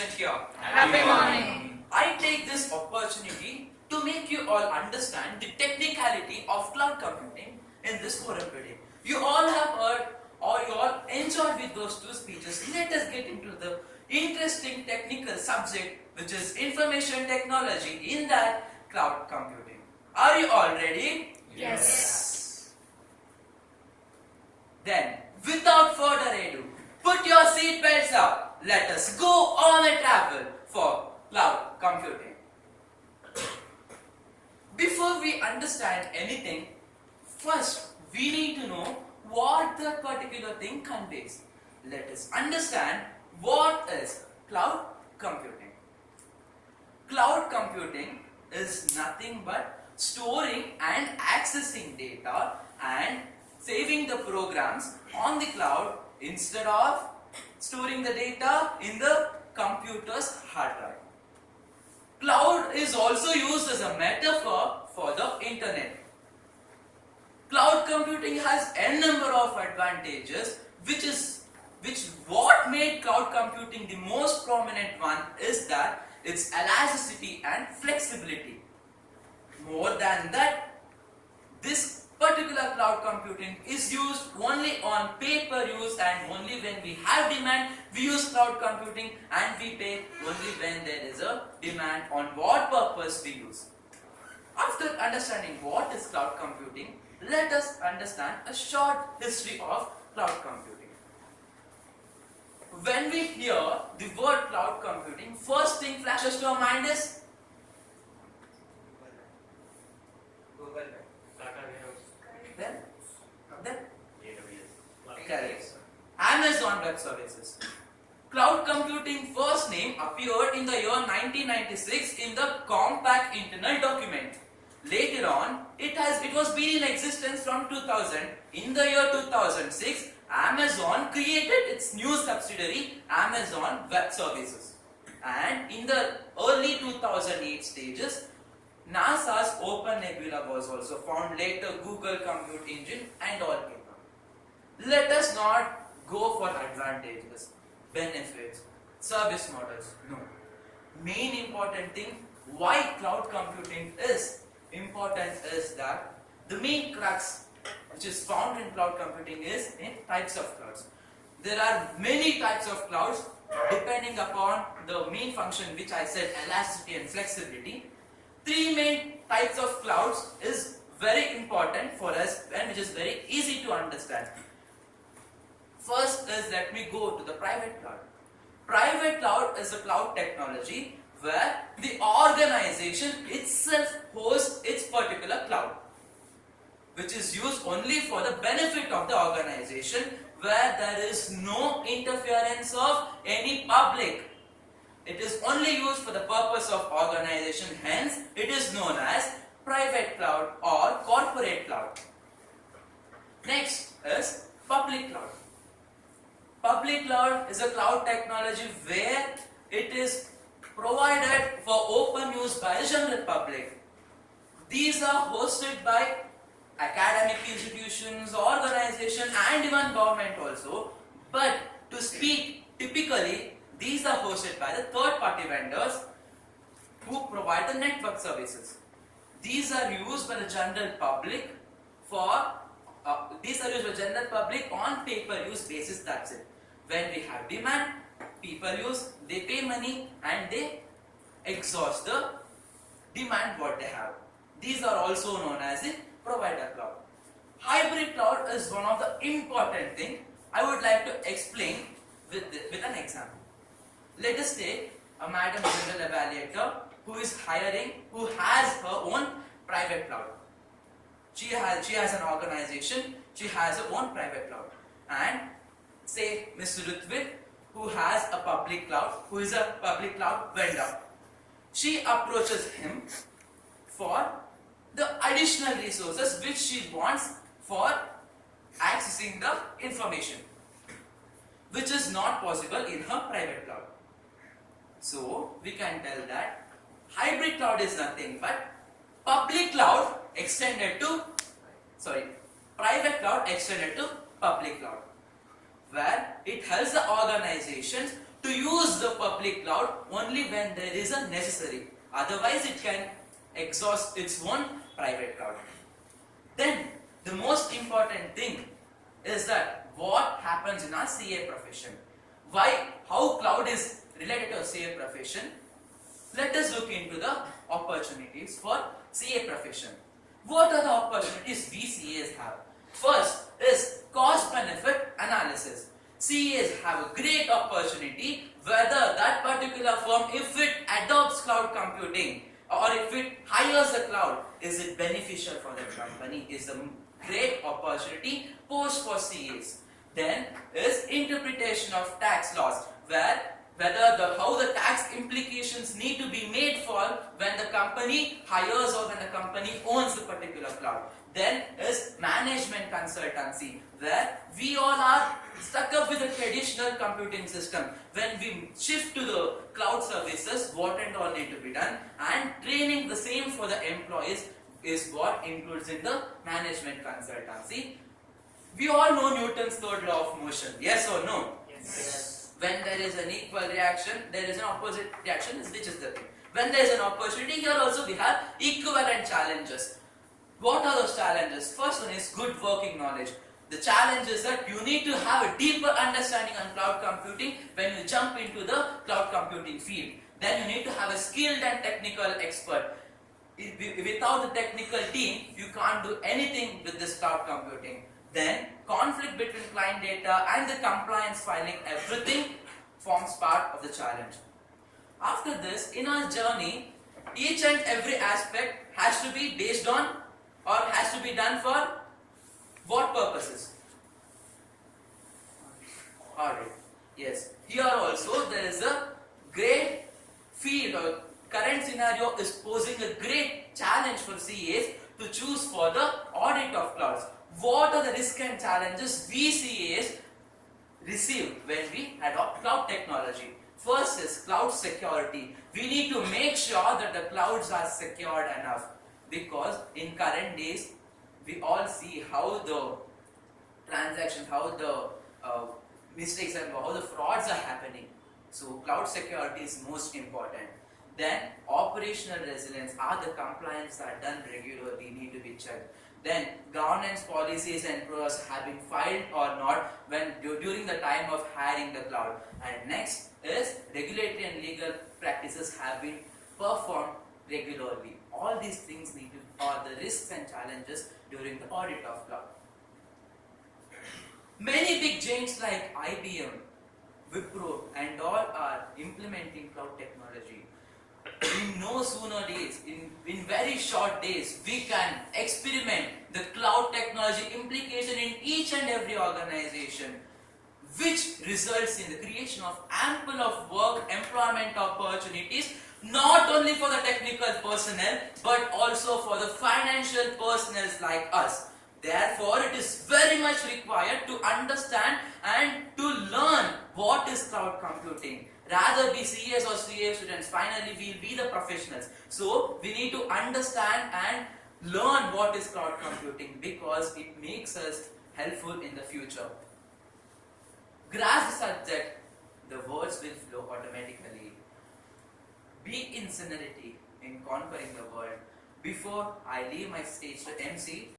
present here. Happy morning. I take this opportunity to make you all understand the technicality of cloud computing in this forum today. You all have heard or you all enjoyed with those two speeches. Let us get into the interesting technical subject, which is information technology, in that cloud computing. Are you all ready? Yes. Then, without further ado, put your seat belts up. Let us go on a travel for cloud computing. Before we understand anything, first we need to know what that particular thing conveys. Let us understand what is cloud computing. Cloud computing is nothing but storing and accessing data and saving the programs on the cloud instead of storing the data in the computer's hard drive. Cloud is also used as a metaphor for the internet. Cloud computing has a number of advantages, which what made cloud computing the most prominent one is that its elasticity and flexibility. More than that, this particular cloud computing is used only on pay-per use, and only when we have demand we use cloud computing, and we pay only when there is a demand on what purpose we use. After understanding what is cloud computing, let us understand a short history of cloud computing. When we hear the word cloud computing, first thing flashes to our mind is then correct. Amazon Web Services. Cloud computing first name appeared in the year 1996 in the Compact Internal Document. Later on, it was been in existence from 2000. In the year 2006, Amazon created its new subsidiary, Amazon Web Services. And in the early 2008 stages, NASA's Open Nebula was also found. Later, Google Compute Engine and all came up. Let us not go for advantages, benefits, service models. No. Main important thing why cloud computing is important is that the main crux which is found in cloud computing is in types of clouds. There are many types of clouds depending upon the main function which I said, elasticity and flexibility. Three main types of clouds is very important for us and which is very easy to understand. First is, let me go to the private cloud. Private cloud is a cloud technology where the organization itself hosts its particular cloud, which is used only for the benefit of the organization, where there is no interference of any public. It is only used for the purpose of organization, hence it is known as private cloud or corporate cloud. Next is public cloud. Public cloud is a cloud technology where it is provided for open use by the general public. These are hosted by academic institutions, organizations and even government also. But to speak typically, these are hosted by the third party vendors who provide the network services. These are used by the general public on pay-per-use basis, that's it. When we have demand, people use, they pay money and they exhaust the demand what they have. These are also known as the provider cloud. Hybrid cloud is one of the important thing I would like to explain with an example. Let us take a madam general evaluator who is who has her own private cloud. She has an organization, she has her own private cloud. And say Mr. Rutvik, who has a public cloud, who is a public cloud vendor. She approaches him for the additional resources which she wants for accessing the information, which is not possible in her private cloud. So we can tell that hybrid cloud is nothing but private cloud extended to public cloud, where it helps the organizations to use the public cloud only when there is a necessary. Otherwise, it can exhaust its own private cloud. Then, the most important thing is that what happens in our CA profession. Why? How cloud is related to CA profession? Let us look into the opportunities for CA profession. What are the opportunities we CAs have? First is cost benefit analysis. CAs have a great opportunity whether that particular firm, if it adopts cloud computing or if it hires the cloud, is it beneficial for the company? Is a great opportunity posed for CAs. Then is interpretation of tax laws, where how the tax implications need to be made for when the company hires or when the company owns the particular cloud. Then is management consultancy, where we all are stuck up with the traditional computing system. When we shift to the cloud services, what and all need to be done, and training the same for the employees is what includes in the management consultancy. We all know Newton's third law of motion, yes or no? Yes. When there is an equal reaction, there is an opposite reaction, which is the thing. When there is an opportunity, here also we have equivalent challenges. What are those challenges? First one is good working knowledge. The challenge is that you need to have a deeper understanding on cloud computing when you jump into the cloud computing field. Then you need to have a skilled and technical expert. Without the technical team, you can't do anything with this cloud computing. Then conflict between client data and the compliance filing, everything forms part of the challenge. After this, in our journey, each and every aspect has to be based on or has to be done for what purposes? Audit. Yes. Here also there is a great field or current scenario is posing a great challenge for CAs to choose for the audit of clouds. What are the risks and challenges we CAs receive when we adopt cloud technology? First is cloud security. We need to make sure that the clouds are secured enough, because in current days we all see how the transactions, how the mistakes and how the frauds are happening. So cloud security is most important. Then operational resilience, are the compliance are done regularly, need to be checked. Then governance policies and procedures have been filed or not when during the time of hiring the cloud. And next is regulatory and legal practices have been performed regularly. All these things need to are the risks and challenges during the audit of cloud. Many big giants like IBM, Wipro and all are implementing cloud technology. In no sooner days, in very short days, we can experiment the cloud technology implication in each and every organization, which results in the creation of ample of work, employment opportunities, not only for the technical personnel, but also for the financial personnel like us. Therefore, it is very much required to understand and to learn what is cloud computing. Rather be CAs or CA students, finally we will be the professionals. So, we need to understand and learn what is cloud computing, because it makes us helpful in the future. Grasp the subject, the words will flow automatically. Be in sincerity in conquering the world. Before I leave my stage to MC,